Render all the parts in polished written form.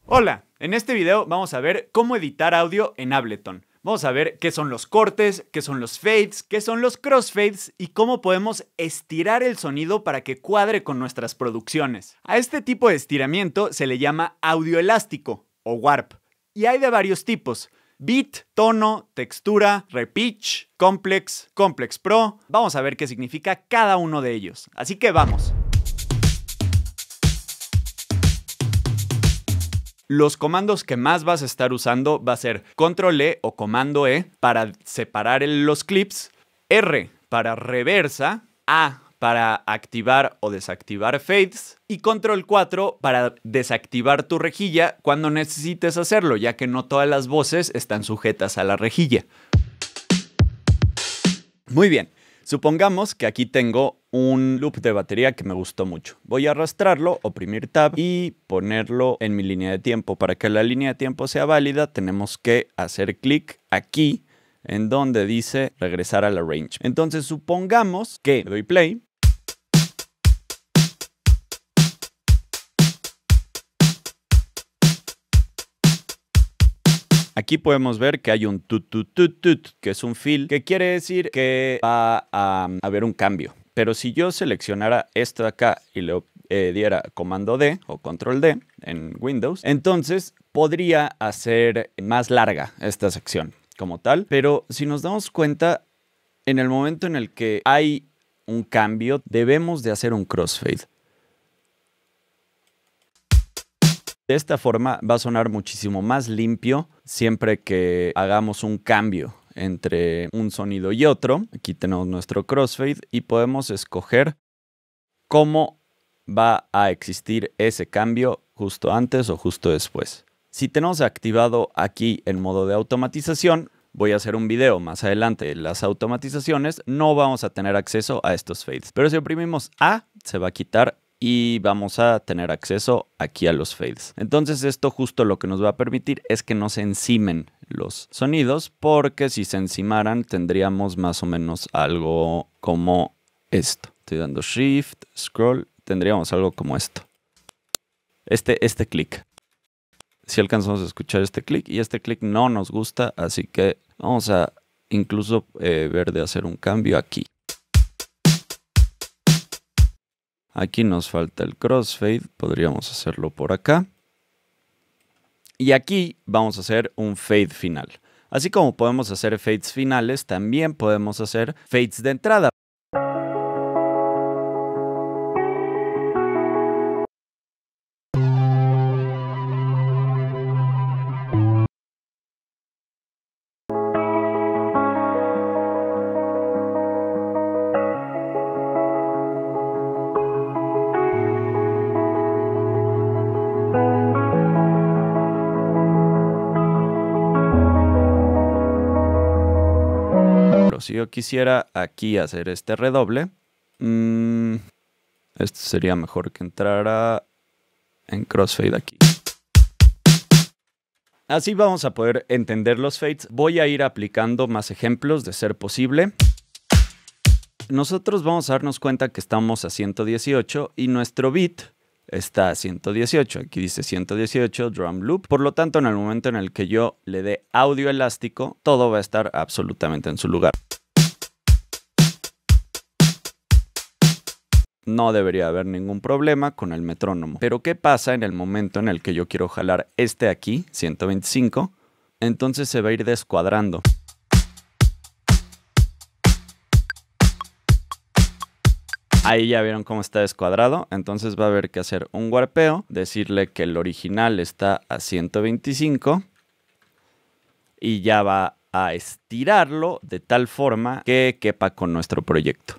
Hola, en este video vamos a ver cómo editar audio en Ableton. Vamos a ver qué son los cortes, qué son los fades, qué son los crossfades y cómo podemos estirar el sonido para que cuadre con nuestras producciones. A este tipo de estiramiento se le llama audio elástico o warp y hay de varios tipos: beat, tono, textura, repitch, complex, complex pro. Vamos a ver qué significa cada uno de ellos. Así que vamos. Los comandos que más vas a estar usando va a ser Control E o Comando E para separar los clips, R para reversa, A para activar o desactivar fades y Control 4 para desactivar tu rejilla cuando necesites hacerlo, ya que no todas las voces están sujetas a la rejilla. Muy bien. Supongamos que aquí tengo un loop de batería que me gustó mucho. Voy a arrastrarlo, oprimir Tab y ponerlo en mi línea de tiempo. Para que la línea de tiempo sea válida, tenemos que hacer clic aquí en donde dice regresar a la range. Entonces supongamos que doy play. Aquí podemos ver que hay un tut, tut, tut, tut, que es un fill, que quiere decir que va a haber un cambio. Pero si yo seleccionara esto de acá y le diera comando D o control D en Windows, entonces podría hacer más larga esta sección como tal. Pero si nos damos cuenta, en el momento en el que hay un cambio, debemos de hacer un crossfade. De esta forma va a sonar muchísimo más limpio siempre que hagamos un cambio entre un sonido y otro. Aquí tenemos nuestro crossfade y podemos escoger cómo va a existir ese cambio justo antes o justo después. Si tenemos activado aquí en modo de automatización, voy a hacer un video más adelante de las automatizaciones, no vamos a tener acceso a estos fades. Pero si oprimimos A, se va a quitar y vamos a tener acceso aquí a los fades. Entonces esto justo lo que nos va a permitir es que no se encimen los sonidos, porque si se encimaran tendríamos más o menos algo como esto. Estoy dando Shift, Scroll, tendríamos algo como esto. Este clic. Si alcanzamos a escuchar este clic, y este clic no nos gusta, así que vamos a incluso ver de hacer un cambio aquí. Aquí nos falta el crossfade, podríamos hacerlo por acá. Y aquí vamos a hacer un fade final. Así como podemos hacer fades finales, también podemos hacer fades de entrada. Si yo quisiera aquí hacer este redoble, esto sería mejor que entrara en crossfade aquí. Así vamos a poder entender los fades. Voy a ir aplicando más ejemplos de ser posible. Nosotros vamos a darnos cuenta que estamos a 118 y nuestro beat está a 118. Aquí dice 118 drum loop. Por lo tanto, en el momento en el que yo le dé audio elástico, todo va a estar absolutamente en su lugar. No debería haber ningún problema con el metrónomo. Pero ¿qué pasa en el momento en el que yo quiero jalar este aquí, 125? Entonces se va a ir descuadrando. Ahí ya vieron cómo está descuadrado. Entonces va a haber que hacer un warpeo, decirle que el original está a 125 y ya va a estirarlo de tal forma que quepa con nuestro proyecto.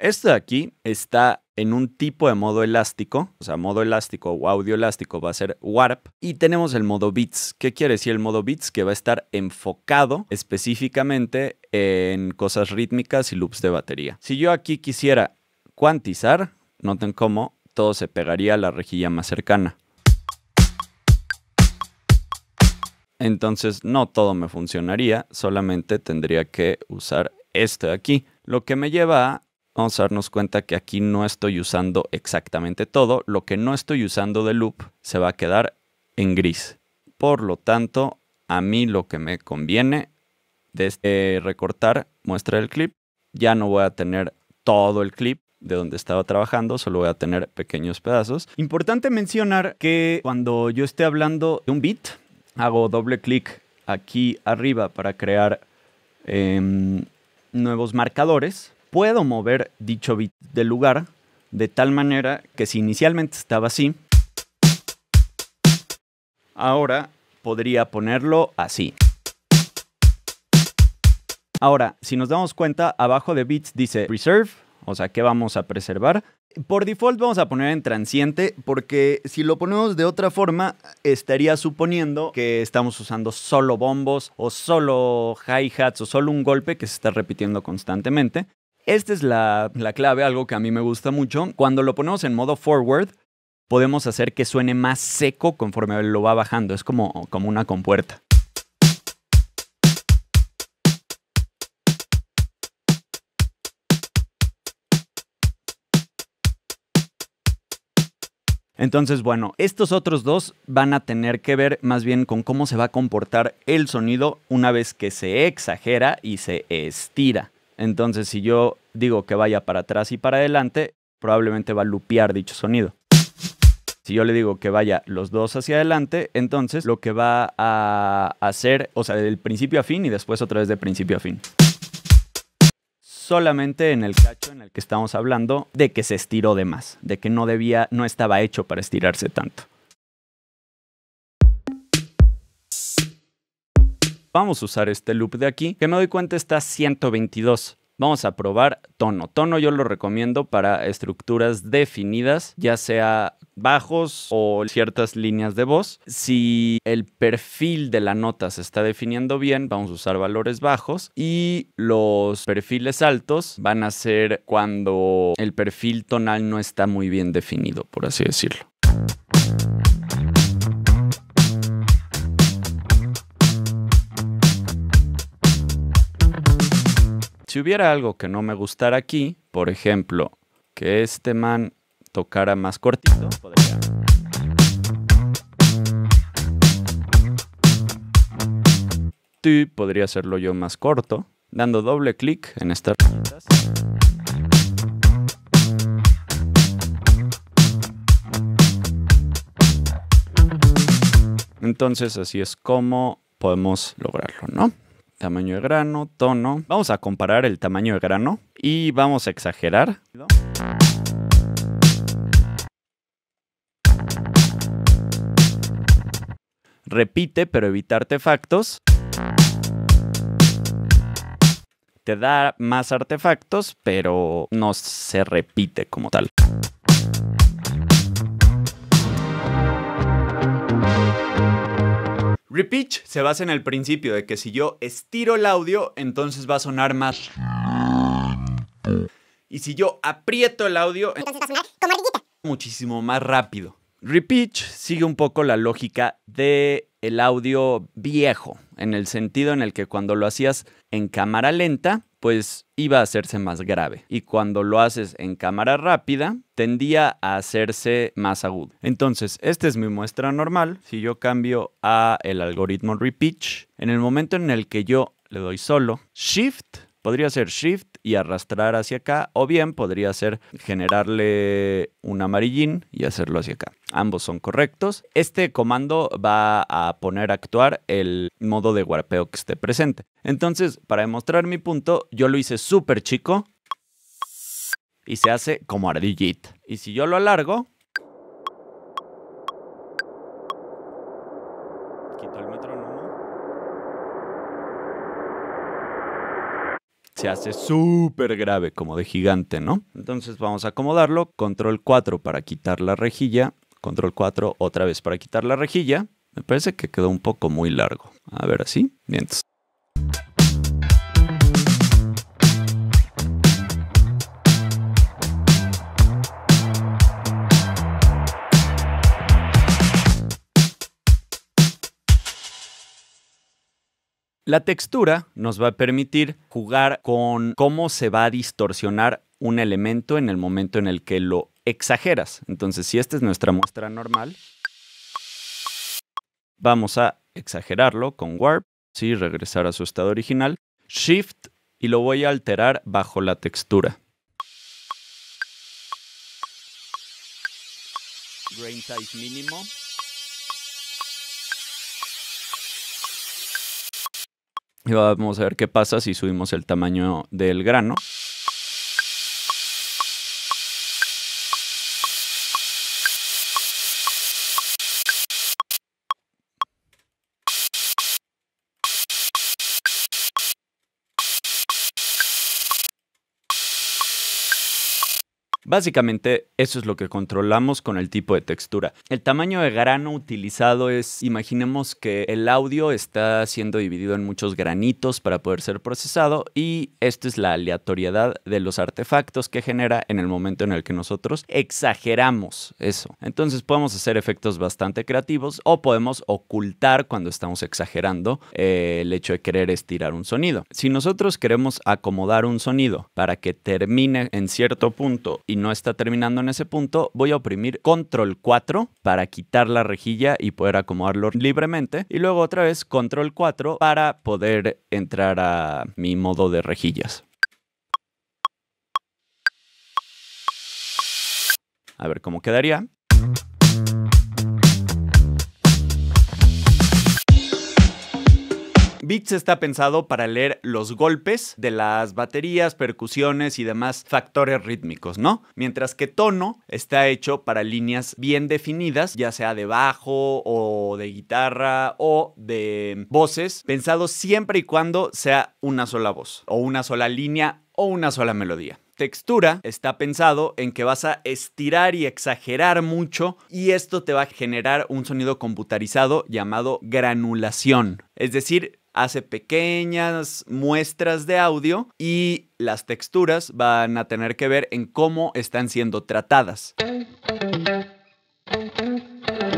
Esto de aquí está en un tipo de modo elástico, o sea, modo elástico o audio elástico va a ser warp, y tenemos el modo beats. ¿Qué quiere decir el modo beats? Que va a estar enfocado específicamente en cosas rítmicas y loops de batería. Si yo aquí quisiera cuantizar, noten cómo todo se pegaría a la rejilla más cercana. Entonces no todo me funcionaría, solamente tendría que usar esto de aquí, lo que me lleva a vamos a darnos cuenta que aquí no estoy usando exactamente todo. Lo que no estoy usando de loop se va a quedar en gris. Por lo tanto, a mí lo que me conviene es recortar muestra del clip. Ya no voy a tener todo el clip de donde estaba trabajando, solo voy a tener pequeños pedazos. Importante mencionar que cuando yo esté hablando de un beat, hago doble clic aquí arriba para crear nuevos marcadores. Puedo mover dicho beat del lugar de tal manera que si inicialmente estaba así, ahora podría ponerlo así. Ahora, si nos damos cuenta, abajo de beats dice preserve, o sea, ¿qué vamos a preservar? Por default vamos a poner en transiente porque si lo ponemos de otra forma estaría suponiendo que estamos usando solo bombos o solo hi-hats o solo un golpe que se está repitiendo constantemente. Esta es la clave, algo que a mí me gusta mucho. Cuando lo ponemos en modo forward podemos hacer que suene más seco conforme lo va bajando. Es como una compuerta. Entonces, bueno, estos otros dos van a tener que ver más bien con cómo se va a comportar el sonido una vez que se exagera y se estira. Entonces, si yo digo que vaya para atrás y para adelante, probablemente va a lupear dicho sonido. Si yo le digo que vaya los dos hacia adelante, entonces lo que va a hacer, o sea, del principio a fin y después otra vez de principio a fin. Solamente en el cacho en el que estamos hablando de que se estiró de más, de que no estaba hecho para estirarse tanto. Vamos a usar este loop de aquí, que me doy cuenta está 122. Vamos a probar tono. Tono yo lo recomiendo para estructuras definidas, ya sea bajos o ciertas líneas de voz. Si el perfil de la nota se está definiendo bien, vamos a usar valores bajos. Y los perfiles altos van a ser cuando el perfil tonal no está muy bien definido, por así decirlo. Si hubiera algo que no me gustara aquí, por ejemplo, que este man tocara más cortito, podría hacerlo yo más corto, dando doble clic en estas rayitas. Entonces así es como podemos lograrlo, ¿no? Tamaño de grano, tono. Vamos a comparar el tamaño de grano y vamos a exagerar. Repite, pero evita artefactos. Te da más artefactos, pero no se repite como tal. Repitch se basa en el principio de que si yo estiro el audio, entonces va a sonar más lento. Y si yo aprieto el audio, entonces va a sonar como ardillita. Muchísimo más rápido. Repitch sigue un poco la lógica del audio viejo, en el sentido en el que cuando lo hacías en cámara lenta, pues iba a hacerse más grave. Y cuando lo haces en cámara rápida, tendía a hacerse más agudo. Entonces, esta es mi muestra normal. Si yo cambio a el algoritmo Repitch, en el momento en el que yo le doy solo Shift, podría ser Shift y arrastrar hacia acá, o bien podría ser generarle un amarillín y hacerlo hacia acá. Ambos son correctos. Este comando va a poner a actuar el modo de warpeo que esté presente. Entonces, para demostrar mi punto, yo lo hice súper chico y se hace como ardillita. Y si yo lo alargo, quito el metrónomo, se hace súper grave, como de gigante, ¿no? Entonces vamos a acomodarlo. Control 4 para quitar la rejilla. Control 4 otra vez para quitar la rejilla. Me parece que quedó un poco muy largo. A ver, así. Bien. La textura nos va a permitir jugar con cómo se va a distorsionar un elemento en el momento en el que lo exageras. Entonces, si esta es nuestra muestra normal, vamos a exagerarlo con Warp, ¿sí? Regresar a su estado original, Shift, y lo voy a alterar bajo la textura. Grain size mínimo. Y vamos a ver qué pasa si subimos el tamaño del grano. Básicamente, eso es lo que controlamos con el tipo de textura. El tamaño de grano utilizado es, imaginemos que el audio está siendo dividido en muchos granitos para poder ser procesado, y esto es la aleatoriedad de los artefactos que genera en el momento en el que nosotros exageramos eso. Entonces podemos hacer efectos bastante creativos o podemos ocultar cuando estamos exagerando el hecho de querer estirar un sonido. Si nosotros queremos acomodar un sonido para que termine en cierto punto y no está terminando en ese punto, voy a oprimir Control 4 para quitar la rejilla y poder acomodarlo libremente, y luego otra vez Control 4 para poder entrar a mi modo de rejillas. A ver cómo quedaría. Beats está pensado para leer los golpes de las baterías, percusiones y demás factores rítmicos, ¿no? Mientras que tono está hecho para líneas bien definidas, ya sea de bajo o de guitarra o de voces, pensado siempre y cuando sea una sola voz o una sola línea o una sola melodía. Textura está pensado en que vas a estirar y exagerar mucho, y esto te va a generar un sonido computarizado llamado granulación. Es decir, hace pequeñas muestras de audio y las texturas van a tener que ver en cómo están siendo tratadas.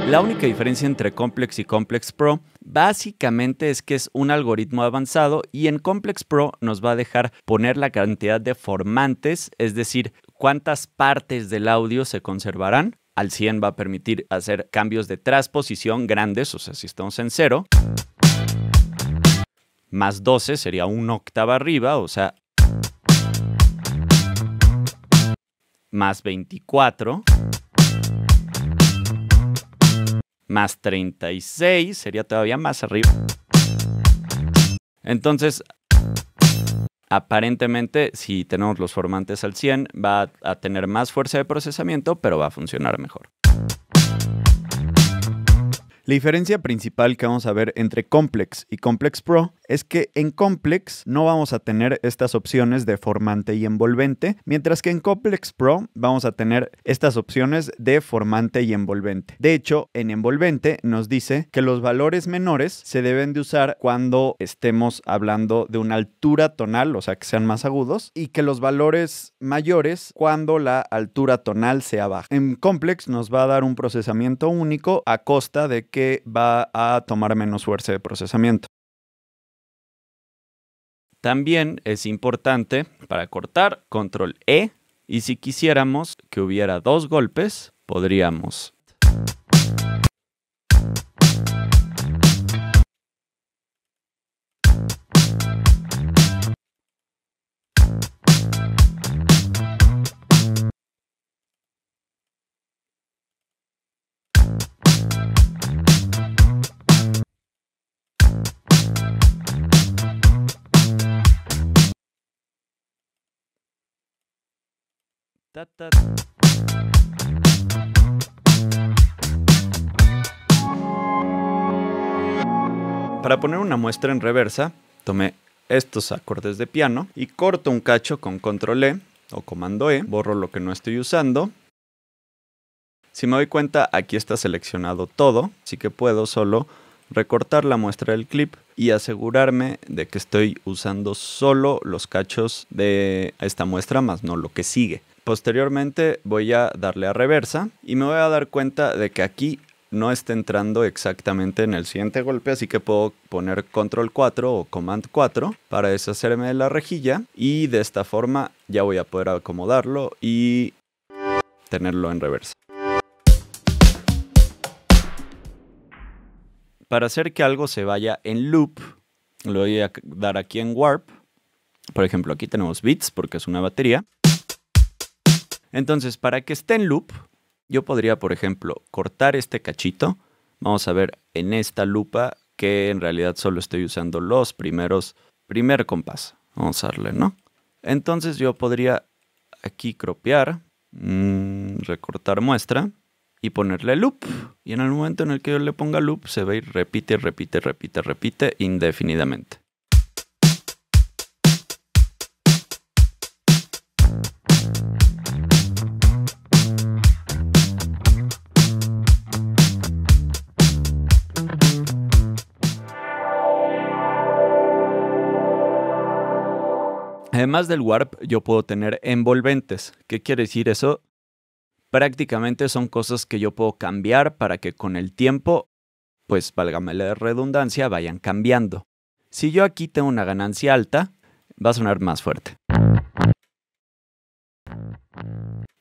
La única diferencia entre Complex y Complex Pro básicamente es que es un algoritmo avanzado, y en Complex Pro nos va a dejar poner la cantidad de formantes, es decir, cuántas partes del audio se conservarán. Al 100 va a permitir hacer cambios de transposición grandes, o sea, si estamos en 0, más 12 sería una octava arriba, o sea, más 24, más 36 sería todavía más arriba. Entonces, aparentemente, si tenemos los formantes al 100, va a tener más fuerza de procesamiento, pero va a funcionar mejor. La diferencia principal que vamos a ver entre Complex y Complex Pro es que en Complex no vamos a tener estas opciones de formante y envolvente, mientras que en Complex Pro vamos a tener estas opciones de formante y envolvente. De hecho, en envolvente nos dice que los valores menores se deben de usar cuando estemos hablando de una altura tonal, o sea, que sean más agudos, y que los valores mayores cuando la altura tonal sea baja. En Complex nos va a dar un procesamiento único a costa de que va a tomar menos fuerza de procesamiento. También es importante para cortar, Control E, y si quisiéramos que hubiera 2 golpes, podríamos Para poner una muestra en reversa, tomé estos acordes de piano y corto un cacho con Control E o Comando E, borro lo que no estoy usando. Si me doy cuenta, aquí está seleccionado todo, así que puedo solo recortar la muestra del clip y asegurarme de que estoy usando solo los cachos de esta muestra, más no lo que sigue. Posteriormente voy a darle a reversa y me voy a dar cuenta de que aquí no esté entrando exactamente en el siguiente golpe, así que puedo poner control 4 o command 4 para deshacerme de la rejilla y de esta forma ya voy a poder acomodarlo y tenerlo en reversa. Para hacer que algo se vaya en loop, lo voy a dar aquí en Warp. Por ejemplo, aquí tenemos bits porque es una batería. Entonces, para que esté en loop, yo podría, por ejemplo, cortar este cachito. Vamos a ver en esta lupa que en realidad solo estoy usando los primer compás. Vamos a darle, ¿no? Entonces yo podría aquí cropear, recortar muestra y ponerle loop. Y en el momento en el que yo le ponga loop, se va a ir repite, repite, repite, repite indefinidamente. Además del warp, yo puedo tener envolventes. ¿Qué quiere decir eso? Prácticamente son cosas que yo puedo cambiar para que con el tiempo, pues válgame la redundancia, vayan cambiando. Si yo aquí tengo una ganancia alta, va a sonar más fuerte.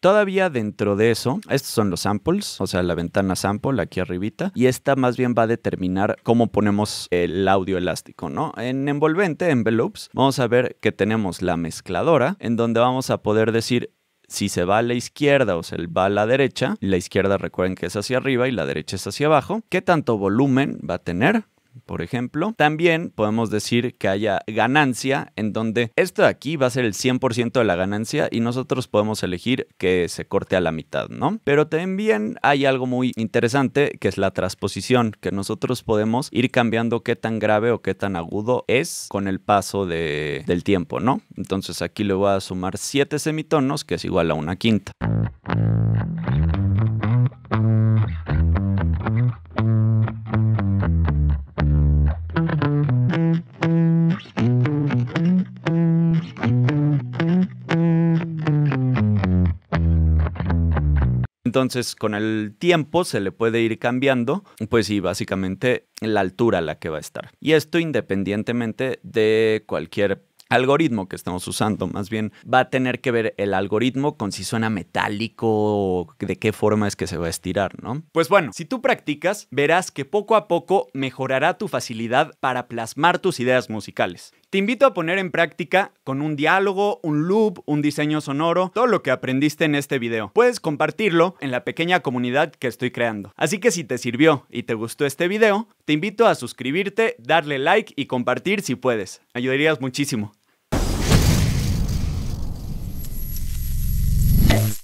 Todavía dentro de eso, estos son los samples, o sea, la ventana sample aquí arribita, y esta más bien va a determinar cómo ponemos el audio elástico, ¿no? En envolvente, envelopes, vamos a ver que tenemos la mezcladora, en donde vamos a poder decir si se va a la izquierda o se va a la derecha. La izquierda recuerden que es hacia arriba y la derecha es hacia abajo. ¿Qué tanto volumen va a tener? Por ejemplo, también podemos decir que haya ganancia, en donde esto de aquí va a ser el 100% de la ganancia y nosotros podemos elegir que se corte a la mitad, ¿no? Pero también hay algo muy interesante que es la transposición, que nosotros podemos ir cambiando qué tan grave o qué tan agudo es con el paso del tiempo, ¿no? Entonces aquí le voy a sumar 7 semitonos, que es igual a una quinta. Entonces, con el tiempo se le puede ir cambiando, pues sí, básicamente la altura a la que va a estar. Y esto independientemente de cualquier algoritmo que estamos usando, más bien va a tener que ver el algoritmo con si suena metálico o de qué forma es que se va a estirar, ¿no? Pues bueno, si tú practicas, verás que poco a poco mejorará tu facilidad para plasmar tus ideas musicales. Te invito a poner en práctica con un diálogo, un loop, un diseño sonoro, todo lo que aprendiste en este video. Puedes compartirlo en la pequeña comunidad que estoy creando. Así que si te sirvió y te gustó este video, te invito a suscribirte, darle like y compartir si puedes. Me ayudarías muchísimo.